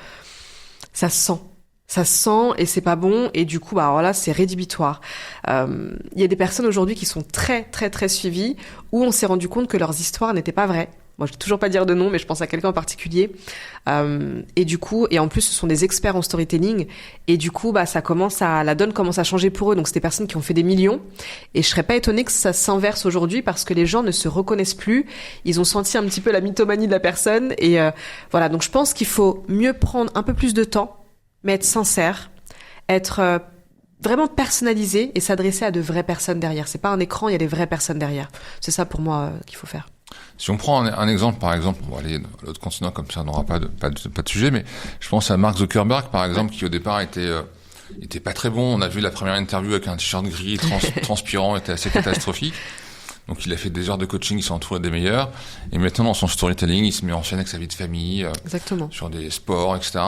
ça se sent. Ça se sent et c'est pas bon et du coup alors là c'est rédhibitoire. Il y a des personnes aujourd'hui qui sont très très très suivies où on s'est rendu compte que leurs histoires n'étaient pas vraies. Moi je vais toujours pas dire de nom mais je pense à quelqu'un en particulier. Et du coup et en plus ce sont des experts en storytelling et du coup la donne commence à changer pour eux. Donc c'est des personnes qui ont fait des millions et je serais pas étonnée que ça s'inverse aujourd'hui parce que les gens ne se reconnaissent plus. Ils ont senti un petit peu la mythomanie de la personne et voilà. Donc je pense qu'il faut mieux prendre un peu plus de temps mais être sincère, être vraiment personnalisé et s'adresser à de vraies personnes derrière. C'est pas un écran, il y a des vraies personnes derrière. C'est ça pour moi qu'il faut faire. Si on prend un exemple, par exemple, on va aller à l'autre continent comme ça, on n'aura pas de sujet, mais je pense à Mark Zuckerberg, par exemple, qui au départ était pas très bon. On a vu la première interview avec un t-shirt gris transpirant, était assez catastrophique. Donc il a fait des heures de coaching, il s'est entouré des meilleurs. Et maintenant, dans son storytelling, il se met en scène avec sa vie de famille, sur des sports, etc.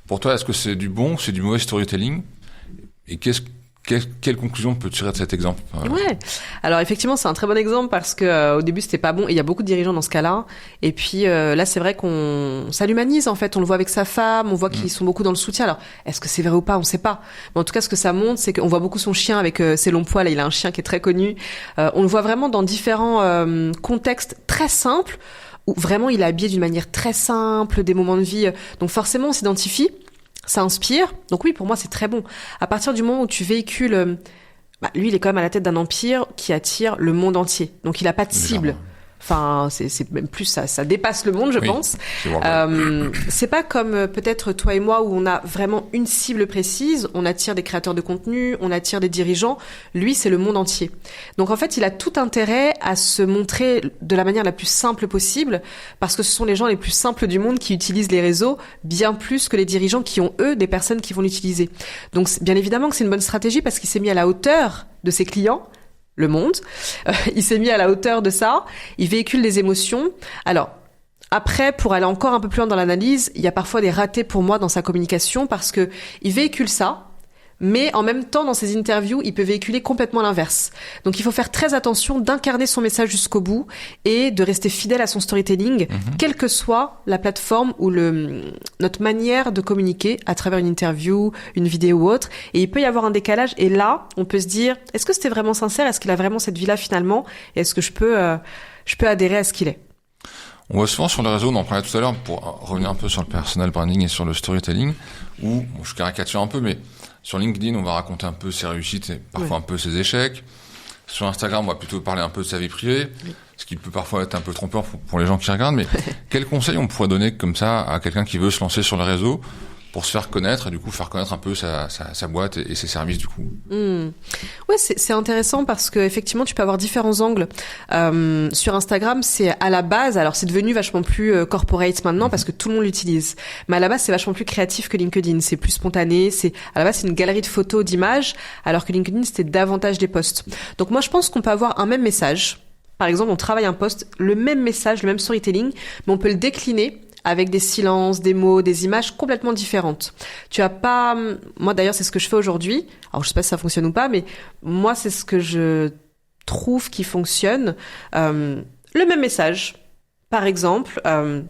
Pour toi, est-ce que c'est du bon ou c'est du mauvais storytelling? Et quelle conclusion peut tirer de cet exemple? Ouais. Alors effectivement, c'est un très bon exemple parce que au début c'était pas bon et il y a beaucoup de dirigeants dans ce cas-là. Et puis là, c'est vrai ça l'humanise en fait. On le voit avec sa femme, on voit qu'ils sont beaucoup dans le soutien. Alors est-ce que c'est vrai ou pas? On sait pas. Mais en tout cas, ce que ça montre, c'est qu'on voit beaucoup son chien avec ses longs poils. Il a un chien qui est très connu. On le voit vraiment dans différents contextes très simples où vraiment il est habillé d'une manière très simple, des moments de vie. Donc forcément, on s'identifie. Ça inspire. Donc oui, pour moi, c'est très bon. À partir du moment où tu véhicules... lui, il est quand même à la tête d'un empire qui attire le monde entier. Donc, il a pas de cible. Enfin, c'est même plus ça dépasse le monde, je pense. C'est pas comme peut-être toi et moi où on a vraiment une cible précise. On attire des créateurs de contenu, on attire des dirigeants. Lui, c'est le monde entier. Donc en fait, il a tout intérêt à se montrer de la manière la plus simple possible parce que ce sont les gens les plus simples du monde qui utilisent les réseaux bien plus que les dirigeants qui ont eux des personnes qui vont l'utiliser. Donc bien évidemment que c'est une bonne stratégie parce qu'il s'est mis à la hauteur de ses clients. Le monde, il s'est mis à la hauteur de ça, il véhicule des émotions. Alors, après, pour aller encore un peu plus loin dans l'analyse, il y a parfois des ratés pour moi dans sa communication parce que il véhicule ça, mais en même temps, dans ses interviews, il peut véhiculer complètement l'inverse. Donc, il faut faire très attention d'incarner son message jusqu'au bout et de rester fidèle à son storytelling, quelle que soit la plateforme ou notre manière de communiquer à travers une interview, une vidéo ou autre. Et il peut y avoir un décalage. Et là, on peut se dire, est-ce que c'était vraiment sincère? Est-ce qu'il a vraiment cette vie-là finalement? Et est-ce que je peux adhérer à ce qu'il est? On voit souvent sur les réseaux, on en parlait tout à l'heure, pour revenir un peu sur le personal branding et sur le storytelling, où, je caricature un peu, mais sur LinkedIn, on va raconter un peu ses réussites et parfois un peu ses échecs. Sur Instagram, on va plutôt parler un peu de sa vie privée, ce qui peut parfois être un peu trompeur pour les gens qui regardent. Mais quel conseil on pourrait donner comme ça à quelqu'un qui veut se lancer sur les réseaux pour se faire connaître et du coup faire connaître un peu sa boîte et ses services du coup? Ouais, c'est intéressant parce que effectivement tu peux avoir différents angles. Sur Instagram, c'est à la base, alors c'est devenu vachement plus corporate maintenant parce que tout le monde l'utilise. Mais à la base, c'est vachement plus créatif que LinkedIn. C'est plus spontané. À la base, c'est une galerie de photos, d'images, alors que LinkedIn c'était davantage des posts. Donc moi, je pense qu'on peut avoir un même message. Par exemple, on travaille un post, le même message, le même storytelling, mais on peut le décliner avec des silences, des mots, des images complètement différentes. Tu as pas... Moi, d'ailleurs, c'est ce que je fais aujourd'hui. Alors, je sais pas si ça fonctionne ou pas, mais moi, c'est ce que je trouve qui fonctionne. Le même message, Par exemple,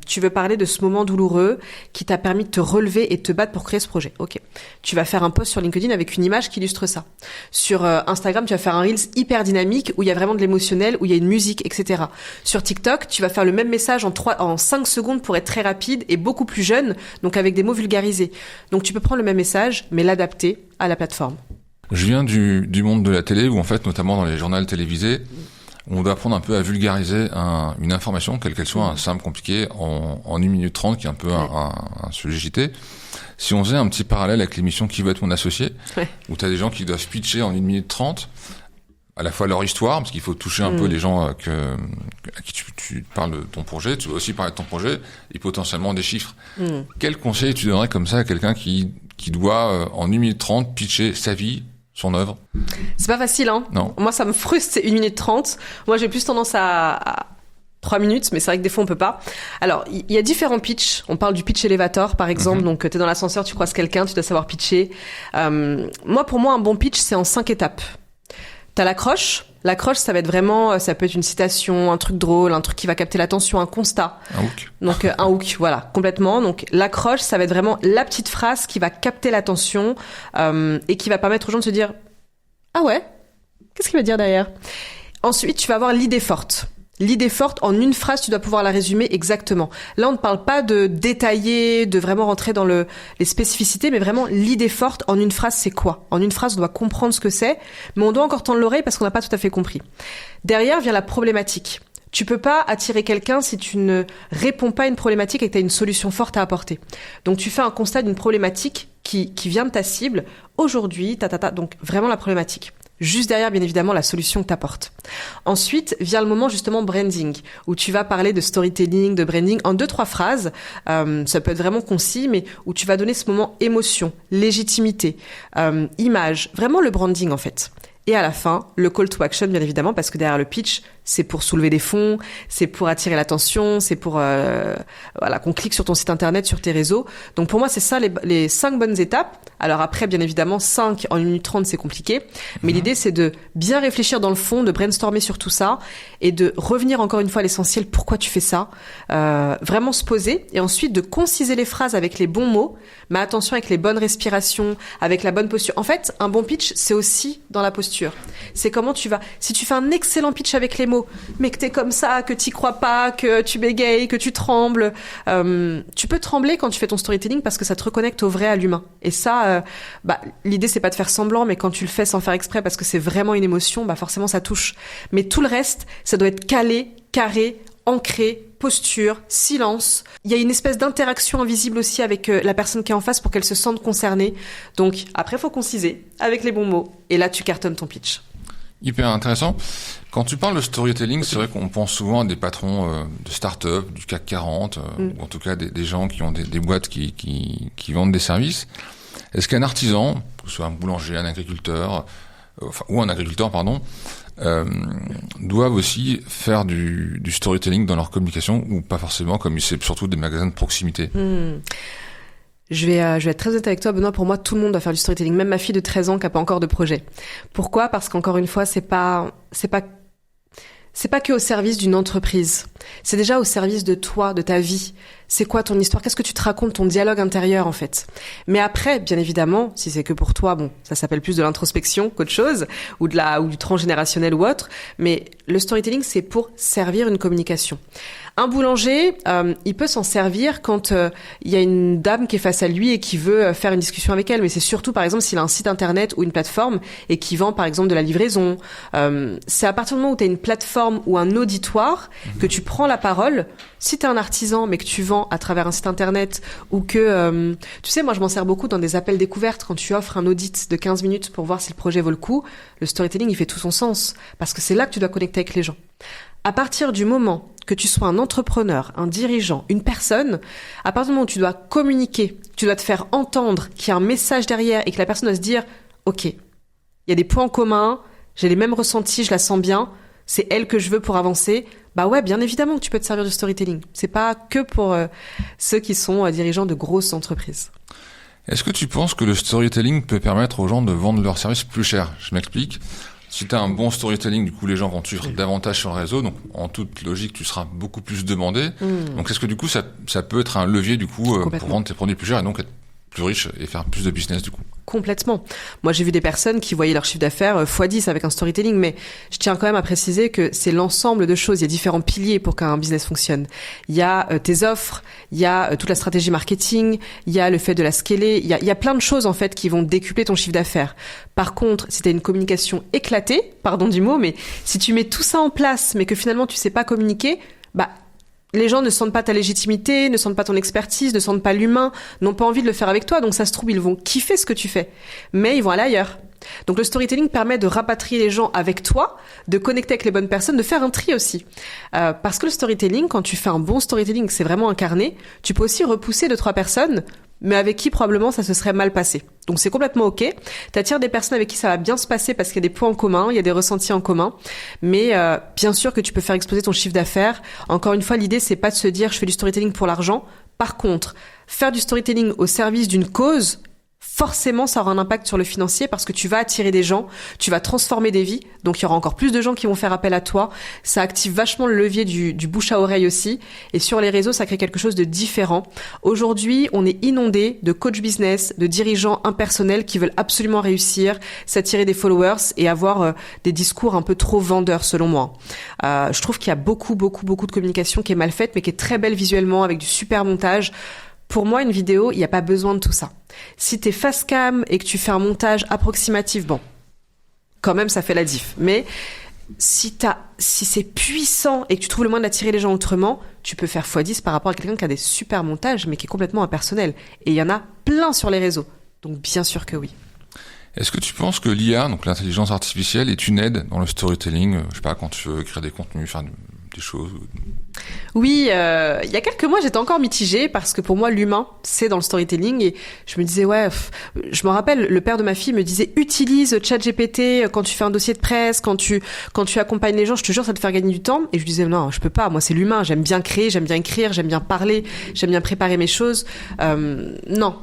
tu veux parler de ce moment douloureux qui t'a permis de te relever et de te battre pour créer ce projet. Ok. Tu vas faire un post sur LinkedIn avec une image qui illustre ça. Sur Instagram, tu vas faire un Reels hyper dynamique où il y a vraiment de l'émotionnel, où il y a une musique, etc. Sur TikTok, tu vas faire le même message en 5 secondes pour être très rapide et beaucoup plus jeune, donc avec des mots vulgarisés. Donc tu peux prendre le même message, mais l'adapter à la plateforme. Je viens du monde de la télé où en fait, notamment dans les journaux télévisés, on doit apprendre un peu à vulgariser une information, quelle qu'elle soit, simple, compliquée, en 1 minute 30, qui est un peu un sujet JT. Si on faisait un petit parallèle avec l'émission Qui veut être mon associé, où tu as des gens qui doivent pitcher en 1 minute 30, à la fois leur histoire, parce qu'il faut toucher un peu les gens à qui tu parles de ton projet, tu veux aussi parler de ton projet, et potentiellement des chiffres. Quel conseil tu donnerais comme ça à quelqu'un qui doit, en 1 minute 30, pitcher sa vie, son œuvre? C'est pas facile, hein. Non. Moi, ça me frustre, c'est 1 minute 30. Moi, j'ai plus tendance à 3 minutes, mais c'est vrai que des fois, on peut pas. Alors, il y a différents pitchs. On parle du pitch elevator, par exemple. Donc, t'es dans l'ascenseur, tu croises quelqu'un, tu dois savoir pitcher. Pour moi, un bon pitch, c'est en 5 étapes. T'as l'accroche. L'accroche, ça va être vraiment, ça peut être une citation, un truc drôle, un truc qui va capter l'attention, un constat. Un hook. Donc, un hook, voilà, complètement. Donc, l'accroche, ça va être vraiment la petite phrase qui va capter l'attention, et qui va permettre aux gens de se dire, ah ouais, qu'est-ce qu'il va dire derrière? Ensuite, tu vas avoir l'idée forte. L'idée forte, en une phrase, tu dois pouvoir la résumer exactement. Là, on ne parle pas de détailler, de vraiment rentrer dans les spécificités, mais vraiment l'idée forte, en une phrase, c'est quoi? En une phrase, on doit comprendre ce que c'est, mais on doit encore tendre l'oreille parce qu'on n'a pas tout à fait compris. Derrière vient la problématique. Tu peux pas attirer quelqu'un si tu ne réponds pas à une problématique et que tu as une solution forte à apporter. Donc, tu fais un constat d'une problématique qui vient de ta cible. Aujourd'hui, donc vraiment la problématique. Juste derrière, bien évidemment, la solution que t'apportes. Ensuite, vient le moment justement branding, où tu vas parler de storytelling, de branding en 2-3 phrases. Ça peut être vraiment concis, mais où tu vas donner ce moment émotion, légitimité, image, vraiment le branding en fait. Et à la fin, le call to action, bien évidemment, parce que derrière le pitch, c'est pour soulever des fonds, c'est pour attirer l'attention, c'est pour qu'on clique sur ton site internet, sur tes réseaux. Donc pour moi, c'est ça les 5 bonnes étapes. Alors après, bien évidemment, 5 en 1 minute 30, c'est compliqué. Mais l'idée, c'est de bien réfléchir dans le fond, de brainstormer sur tout ça et de revenir encore une fois à l'essentiel. Pourquoi tu fais ça? Vraiment se poser et ensuite de conciser les phrases avec les bons mots, mais attention avec les bonnes respirations, avec la bonne posture. En fait, un bon pitch, c'est aussi dans la posture. C'est comment tu vas. Si tu fais un excellent pitch avec les mots, mais que t'es comme ça, que t'y crois pas, que tu bégayes, que tu trembles, tu peux trembler quand tu fais ton storytelling parce que ça te reconnecte au vrai, à l'humain. Et ça, l'idée c'est pas de faire semblant, mais quand tu le fais sans faire exprès parce que c'est vraiment une émotion, forcément ça touche. Mais tout le reste, ça doit être calé, carré, ancré, posture, silence. Il y a une espèce d'interaction invisible aussi avec la personne qui est en face pour qu'elle se sente concernée. Donc après, faut conciser avec les bons mots. Et là, tu cartonnes ton pitch. Hyper intéressant. Quand tu parles de storytelling, c'est vrai qu'on pense souvent à des patrons de start-up, du CAC 40, ou en tout cas des gens qui ont des boîtes qui vendent des services. Est-ce qu'un artisan, que ce soit un boulanger, un agriculteur, ou un agriculteur, doivent aussi faire du storytelling dans leur communication ou pas forcément, comme c'est surtout des magasins de proximité? Je vais être très honnête avec toi, Benoît. Pour moi, tout le monde doit faire du storytelling. Même ma fille de 13 ans qui a pas encore de projet. Pourquoi? Parce qu'encore une fois, c'est pas que au service d'une entreprise. C'est déjà au service de toi, de ta vie. C'est quoi ton histoire? Qu'est-ce que tu te racontes, ton dialogue intérieur, en fait? Mais après, bien évidemment, si c'est que pour toi, ça s'appelle plus de l'introspection qu'autre chose, ou du transgénérationnel ou autre. Mais le storytelling, c'est pour servir une communication. Un boulanger, il peut s'en servir quand il y a une dame qui est face à lui et qui veut faire une discussion avec elle. Mais c'est surtout, par exemple, s'il a un site internet ou une plateforme et qui vend, par exemple, de la livraison. C'est à partir du moment où tu as une plateforme ou un auditoire que tu prends la parole. Si tu es un artisan, mais que tu vends à travers un site internet ou que... tu sais, moi, je m'en sers beaucoup dans des appels découvertes quand tu offres un audit de 15 minutes pour voir si le projet vaut le coup. Le storytelling, il fait tout son sens parce que c'est là que tu dois connecter avec les gens. À partir du moment que tu sois un entrepreneur, un dirigeant, une personne, à partir du moment où tu dois communiquer, tu dois te faire entendre qu'il y a un message derrière et que la personne doit se dire « Ok, il y a des points en commun, j'ai les mêmes ressentis, je la sens bien, c'est elle que je veux pour avancer », ouais, bien évidemment que tu peux te servir du storytelling. C'est pas que pour ceux qui sont dirigeants de grosses entreprises. Est-ce que tu penses que le storytelling peut permettre aux gens de vendre leurs services plus cher? Je m'explique. Si tu as un bon storytelling, du coup, les gens vont te suivre davantage sur le réseau. Donc, en toute logique, tu seras beaucoup plus demandé. Donc, est-ce que du coup, ça peut être un levier, du coup, pour vendre tes produits plus chers et donc être plus riche et faire plus de business, du coup? Complètement. Moi, j'ai vu des personnes qui voyaient leur chiffre d'affaires x10 avec un storytelling, mais je tiens quand même à préciser que c'est l'ensemble de choses. Il y a différents piliers pour qu'un business fonctionne. Il y a tes offres, il y a toute la stratégie marketing, il y a le fait de la scaler, il y a plein de choses en fait qui vont décupler ton chiffre d'affaires. Par contre, si tu as une communication éclatée, pardon du mot, mais si tu mets tout ça en place, mais que finalement tu sais pas communiquer, les gens ne sentent pas ta légitimité, ne sentent pas ton expertise, ne sentent pas l'humain, n'ont pas envie de le faire avec toi. Donc ça se trouve, ils vont kiffer ce que tu fais. Mais ils vont aller ailleurs. Donc le storytelling permet de rapatrier les gens avec toi, de connecter avec les bonnes personnes, de faire un tri aussi. Parce que le storytelling, quand tu fais un bon storytelling, c'est vraiment incarné, tu peux aussi repousser 2-3 personnes, mais avec qui probablement ça se serait mal passé. Donc c'est complètement ok. T'attires des personnes avec qui ça va bien se passer parce qu'il y a des points en commun, il y a des ressentis en commun. Mais bien sûr que tu peux faire exploser ton chiffre d'affaires. Encore une fois, l'idée c'est pas de se dire je fais du storytelling pour l'argent. Par contre, faire du storytelling au service d'une cause, forcément, ça aura un impact sur le financier parce que tu vas attirer des gens, tu vas transformer des vies. Donc, il y aura encore plus de gens qui vont faire appel à toi. Ça active vachement le levier du bouche à oreille aussi. Et sur les réseaux, ça crée quelque chose de différent. Aujourd'hui, on est inondé de coachs business, de dirigeants impersonnels qui veulent absolument réussir, s'attirer des followers et avoir des discours un peu trop vendeurs, selon moi. Je trouve qu'il y a beaucoup de communication qui est mal faite, mais qui est très belle visuellement, avec du super montage. Pour moi, une vidéo, il n'y a pas besoin de tout ça. Si t'es face cam et que tu fais un montage approximatif, bon, quand même, ça fait la diff. Mais si c'est puissant et que tu trouves le moyen d'attirer les gens autrement, tu peux faire x10 par rapport à quelqu'un qui a des super montages, mais qui est complètement impersonnel. Et il y en a plein sur les réseaux. Donc, bien sûr que oui. Est-ce que tu penses que l'IA, donc l'intelligence artificielle, est une aide dans le storytelling? Je sais pas, quand tu veux créer des contenus, faire des choses. Oui, il y a quelques mois, j'étais encore mitigée parce que pour moi, l'humain, c'est dans le storytelling et je me disais, je me rappelle, le père de ma fille me disait, utilise ChatGPT quand tu fais un dossier de presse, quand tu accompagnes les gens, je te jure, ça te fait gagner du temps. Et je lui disais, non, je peux pas, moi, c'est l'humain, j'aime bien créer, j'aime bien écrire, j'aime bien parler, j'aime bien préparer mes choses. Non.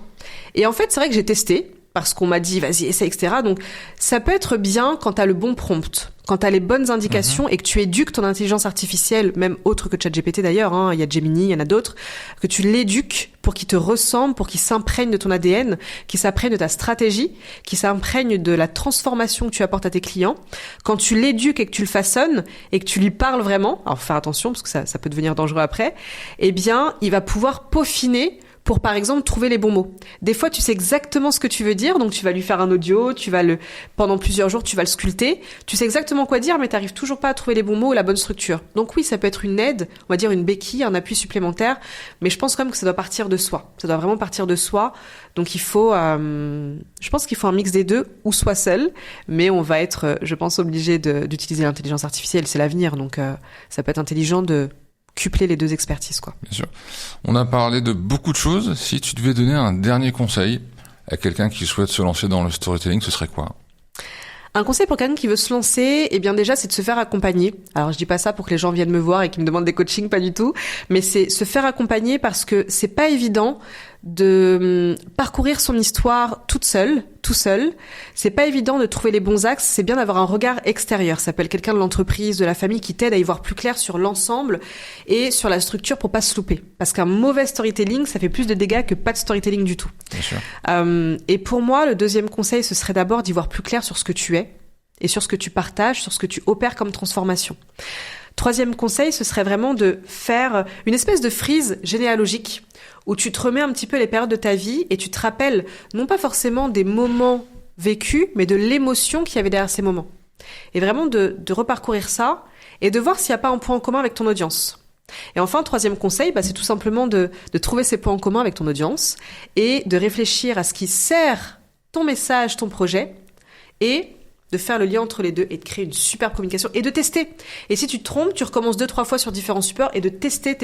Et en fait, c'est vrai que j'ai testé parce qu'on m'a dit, vas-y, essaie, etc. Donc, ça peut être bien quand t'as le bon prompt, quand t'as les bonnes indications et que tu éduques ton intelligence artificielle, même autre que ChatGPT d'ailleurs, il y a Gemini, il y en a d'autres, que tu l'éduques pour qu'il te ressemble, pour qu'il s'imprègne de ton ADN, qu'il s'imprègne de ta stratégie, qu'il s'imprègne de la transformation que tu apportes à tes clients. Quand tu l'éduques et que tu le façonnes et que tu lui parles vraiment, alors faut faire attention parce que ça peut devenir dangereux après, eh bien, il va pouvoir peaufiner pour, par exemple, trouver les bons mots. Des fois, tu sais exactement ce que tu veux dire, donc tu vas lui faire un audio, pendant plusieurs jours, tu vas le sculpter. Tu sais exactement quoi dire, mais t'arrives toujours pas à trouver les bons mots ou la bonne structure. Donc oui, ça peut être une aide, on va dire une béquille, un appui supplémentaire, mais je pense quand même que ça doit partir de soi. Ça doit vraiment partir de soi. Donc il faut, je pense qu'il faut un mix des deux, ou soit seul, mais on va être, je pense, obligé d'utiliser l'intelligence artificielle, c'est l'avenir, donc ça peut être intelligent de cupler les deux expertises, quoi. Bien sûr. On a parlé de beaucoup de choses. Si tu devais donner un dernier conseil à quelqu'un qui souhaite se lancer dans le storytelling, ce serait quoi? Un conseil pour quelqu'un qui veut se lancer, eh bien déjà, c'est de se faire accompagner. Alors, je dis pas ça pour que les gens viennent me voir et qu'ils me demandent des coachings, pas du tout. Mais c'est se faire accompagner parce que c'est pas évident de parcourir son histoire toute seule, tout seul. C'est pas évident de trouver les bons axes. C'est bien d'avoir un regard extérieur. Ça peut être quelqu'un de l'entreprise, de la famille qui t'aide à y voir plus clair sur l'ensemble et sur la structure pour pas se louper. Parce qu'un mauvais storytelling, ça fait plus de dégâts que pas de storytelling du tout. Bien sûr. Et pour moi, le deuxième conseil, ce serait d'abord d'y voir plus clair sur ce que tu es et sur ce que tu partages, sur ce que tu opères comme transformation. Troisième conseil, ce serait vraiment de faire une espèce de frise généalogique où tu te remets un petit peu les périodes de ta vie et tu te rappelles non pas forcément des moments vécus, mais de l'émotion qu'il y avait derrière ces moments. Et vraiment de reparcourir ça et de voir s'il n'y a pas un point en commun avec ton audience. Et enfin, troisième conseil, c'est tout simplement de trouver ces points en commun avec ton audience et de réfléchir à ce qui sert ton message, ton projet et de faire le lien entre les deux et de créer une superbe communication et de tester. Et si tu te trompes, tu recommences 2-3 fois sur différents supports et de tester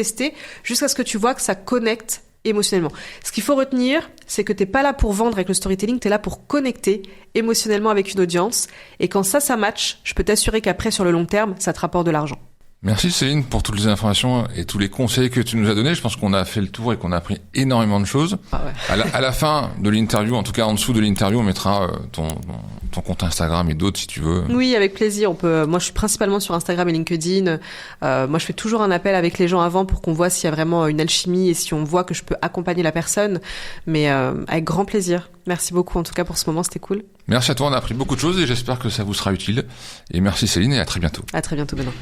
jusqu'à ce que tu vois que ça connecte émotionnellement. Ce qu'il faut retenir, c'est que t'es pas là pour vendre avec le storytelling, t'es là pour connecter émotionnellement avec une audience. Et quand ça match, je peux t'assurer qu'après, sur le long terme, ça te rapporte de l'argent. Merci Céline pour toutes les informations et tous les conseils que tu nous as donnés. Je pense qu'on a fait le tour et qu'on a appris énormément de choses. Ah ouais. À la fin de l'interview, en tout cas en dessous de l'interview, on mettra ton compte Instagram et d'autres si tu veux. Oui, avec plaisir. Moi, je suis principalement sur Instagram et LinkedIn. Moi, je fais toujours un appel avec les gens avant pour qu'on voit s'il y a vraiment une alchimie et si on voit que je peux accompagner la personne. Mais avec grand plaisir. Merci beaucoup en tout cas pour ce moment, c'était cool. Merci à toi, on a appris beaucoup de choses et j'espère que ça vous sera utile. Et merci Céline et à très bientôt. À très bientôt, Benoît.